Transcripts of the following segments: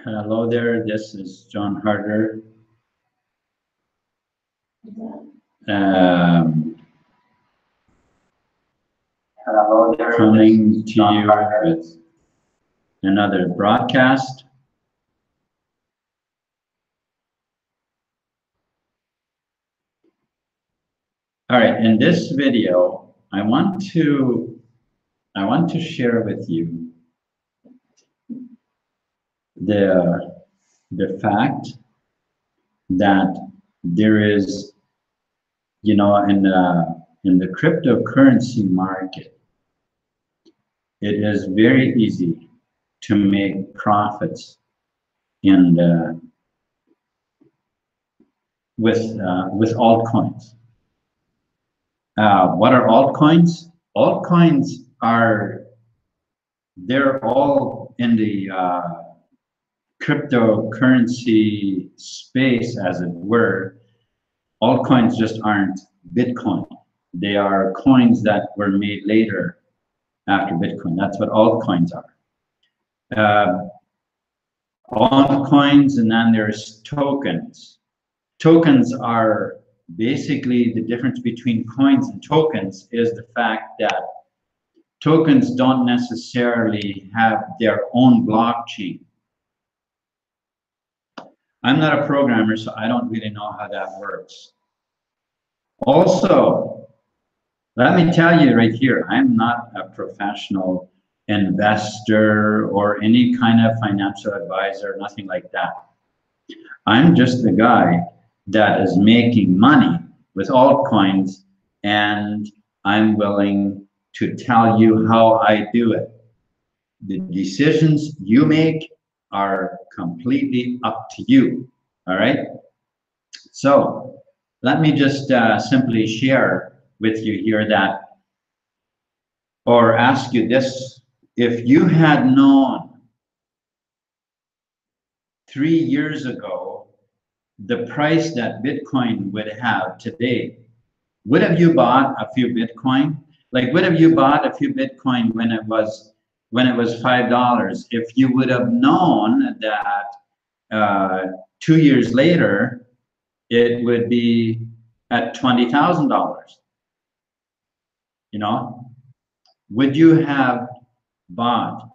Hello there, this is John Harder. Hello there, Coming to you with another broadcast. All right, in this video, I want to share with you the fact that there is, in the cryptocurrency market, it is very easy to make profits with altcoins. What are altcoins? Altcoins they're all in the cryptocurrency space, as it were. Altcoins just aren't Bitcoin. They are coins that were made later after Bitcoin. That's what altcoins are. Altcoins, and then there's tokens. Tokens are basically the difference between coins and tokens is the fact that tokens don't necessarily have their own blockchain. I'm not a programmer, so I don't really know how that works. Also, let me tell you right here, I'm not a professional investor or any kind of financial advisor, nothing like that. I'm just the guy that is making money with altcoins, and I'm willing to tell you how I do it. The decisions you make are completely up to you, all right? So let me just simply share with you here that, or ask you this: if you had known 3 years ago the price that Bitcoin would have today, would have you bought a few Bitcoin? Like, would have you bought a few Bitcoin when it was $5? If you would have known that 2 years later it would be at $20,000, would you have bought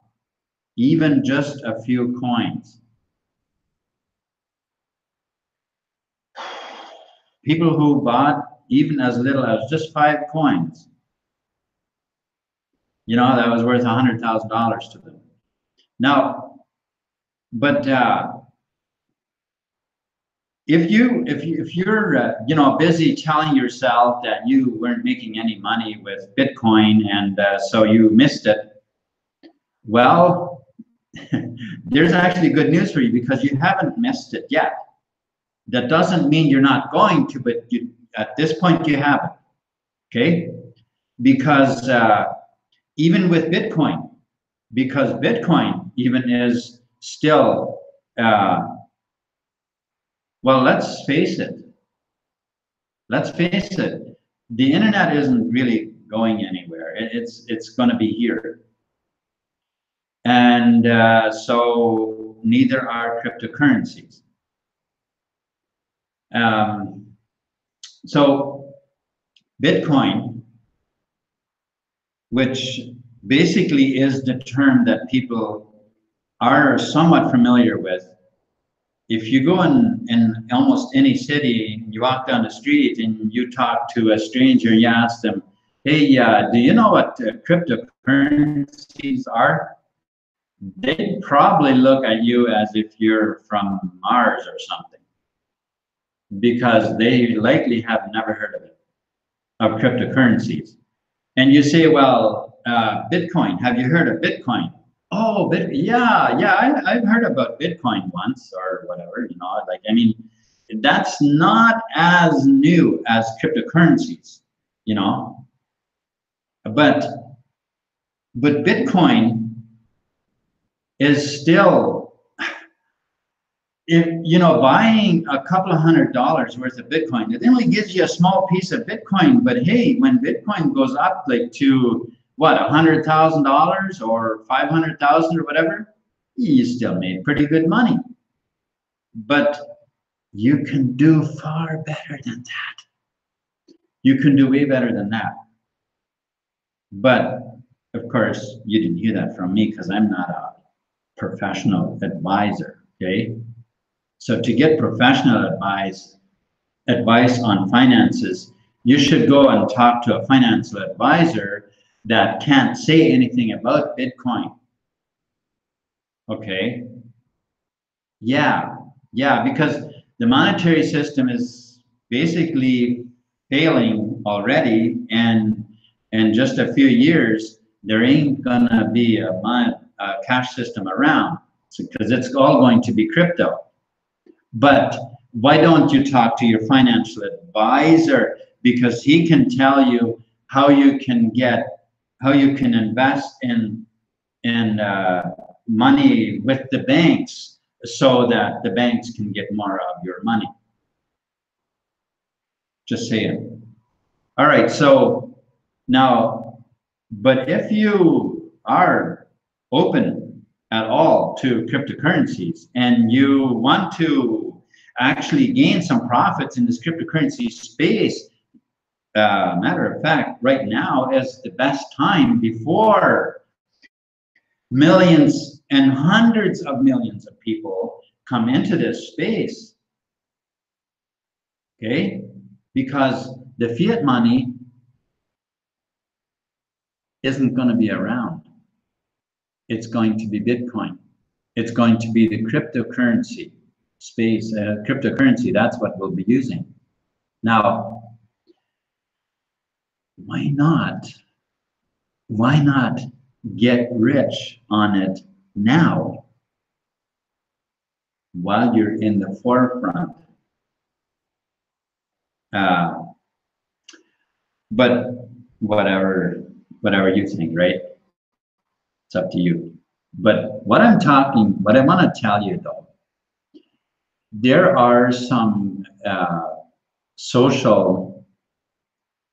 even just a few coins? People who bought even as little as just 5 coins, that was worth $100,000 to them. Now, but if you're busy telling yourself that you weren't making any money with Bitcoin and so you missed it, well, there's actually good news for you, because you haven't missed it yet. That doesn't mean you're not going to, but at this point you haven't, okay? Because even with Bitcoin, because Bitcoin even is still, well, let's face it, the internet isn't really going anywhere. It's going to be here. And so neither are cryptocurrencies. So Bitcoin, which basically is the term that people are somewhat familiar with. If you go in almost any city, you walk down the street and you talk to a stranger and you ask them, hey, do you know what cryptocurrencies are? They probably look at you as if you're from Mars or something, because they likely have never heard of cryptocurrencies. And you say, well, Bitcoin, have you heard of Bitcoin? Oh, yeah, I've heard about Bitcoin once or whatever, that's not as new as cryptocurrencies, but Bitcoin is still, buying a couple of $100 worth of Bitcoin, it only gives you a small piece of Bitcoin. But hey, when Bitcoin goes up like to what, $100,000 or 500,000 or whatever, you still made pretty good money. But you can do far better than that. You can do way better than that. But of course, you didn't hear that from me because I'm not a professional advisor, okay? So to get professional advice on finances, you should go and talk to a financial advisor that can't say anything about Bitcoin. Okay? Yeah, because the monetary system is basically failing already, and in just a few years, there ain't gonna be a cash system around because it's all going to be crypto. But why don't you talk to your financial advisor, because he can tell you how you can invest in money with the banks so that the banks can get more of your money. Just saying. All right, so now, but if you are open at all to cryptocurrencies and you want to actually gain some profits in this cryptocurrency space, matter of fact, right now is the best time before millions and hundreds of millions of people come into this space, okay? Because the fiat money isn't going to be around. It's going to be Bitcoin. It's going to be the cryptocurrency space. Cryptocurrency, that's what we'll be using. Now, why not? Why not get rich on it now while you're in the forefront? But whatever you think, right? It's up to you. But what I want to tell you though, there are some social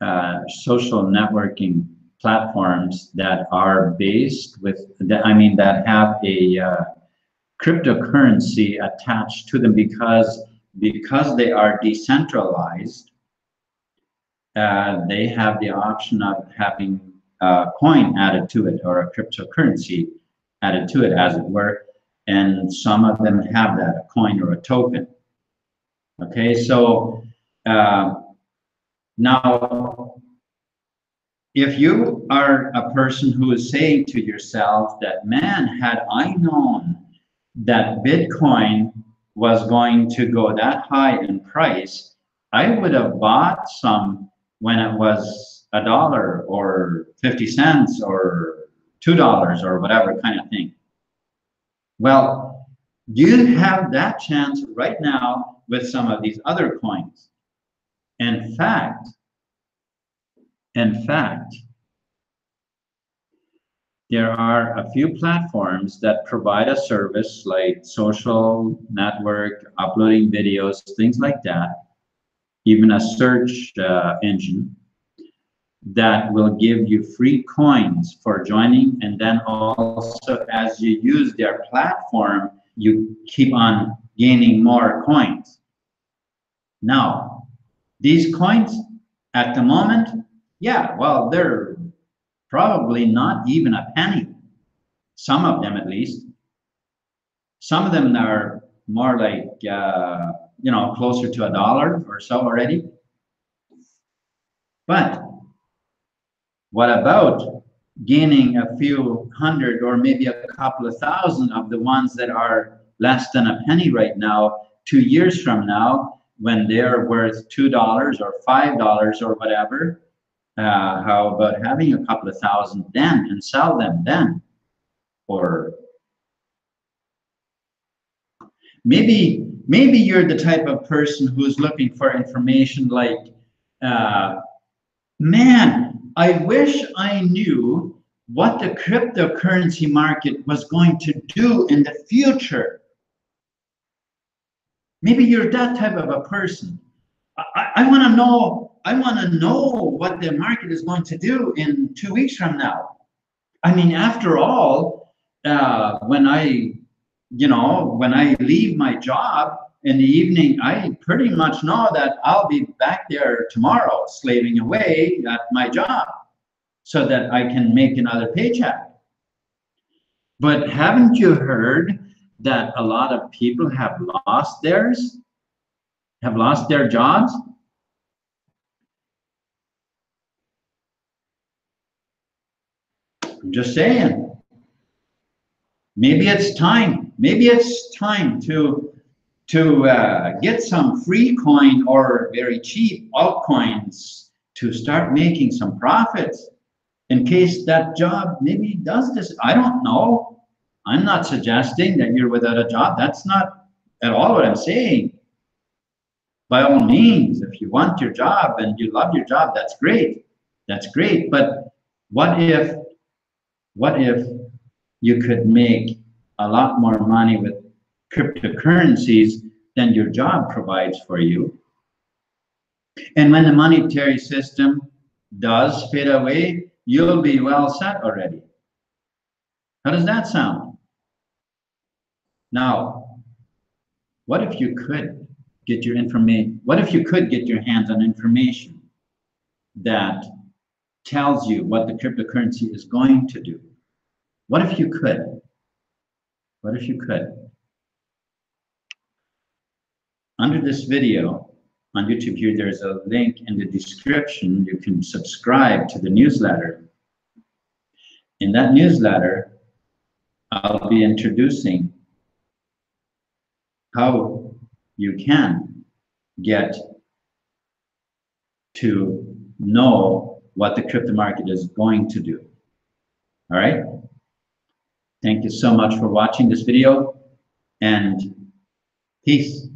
networking platforms that are based with, that have a cryptocurrency attached to them because they are decentralized. They have the option of having a coin added to it or a cryptocurrency added to it, as it were, and some of them have that, a coin or a token. Okay, so now, if you are a person who is saying to yourself that, man, had I known that Bitcoin was going to go that high in price, I would have bought some when it was $1 or 50 cents or $2 or whatever kind of thing. Well, you have that chance right now with some of these other coins. In fact, there are a few platforms that provide a service like social network, uploading videos, things like that, even a search engine that will give you free coins for joining. And then also, as you use their platform, you keep on gaining more coins. Now, these coins at the moment, yeah, well, they're probably not even a penny. Some of them, at least. Some of them are more like, closer to $1 or so already. But what about gaining a few hundred or maybe a couple of thousand of the ones that are less than a penny right now, 2 years from now, when they're worth $2 or $5 or whatever? How about having a couple of thousand then and sell them then? Or maybe you're the type of person who's looking for information like, man, I wish I knew what the cryptocurrency market was going to do in the future. Maybe you're that type of a person. I want to know what the market is going to do in 2 weeks from now. I mean, after all, when I you know, when I leave my job in the evening, I pretty much know that I'll be back there tomorrow, slaving away at my job so that I can make another paycheck. But haven't you heard that a lot of people have lost theirs, have lost their jobs? I'm just saying. Maybe it's time. Maybe it's time to get some free coin or very cheap altcoins to start making some profits in case that job maybe does this. I don't know. I'm not suggesting that you're without a job. That's not at all what I'm saying. By all means, if you want your job and you love your job, that's great. That's great. But what if you could make a lot more money with cryptocurrencies than your job provides for you? And when the monetary system does fade away, you'll be well set already. How does that sound? Now, what if you could get your information? What if you could get your hands on information that tells you what the cryptocurrency is going to do? What if you could? What if you could? Under this video on YouTube here, there's a link in the description. You can subscribe to the newsletter. In that newsletter, I'll be introducing how you can get to know what the crypto market is going to do. All right? Thank you so much for watching this video, and peace.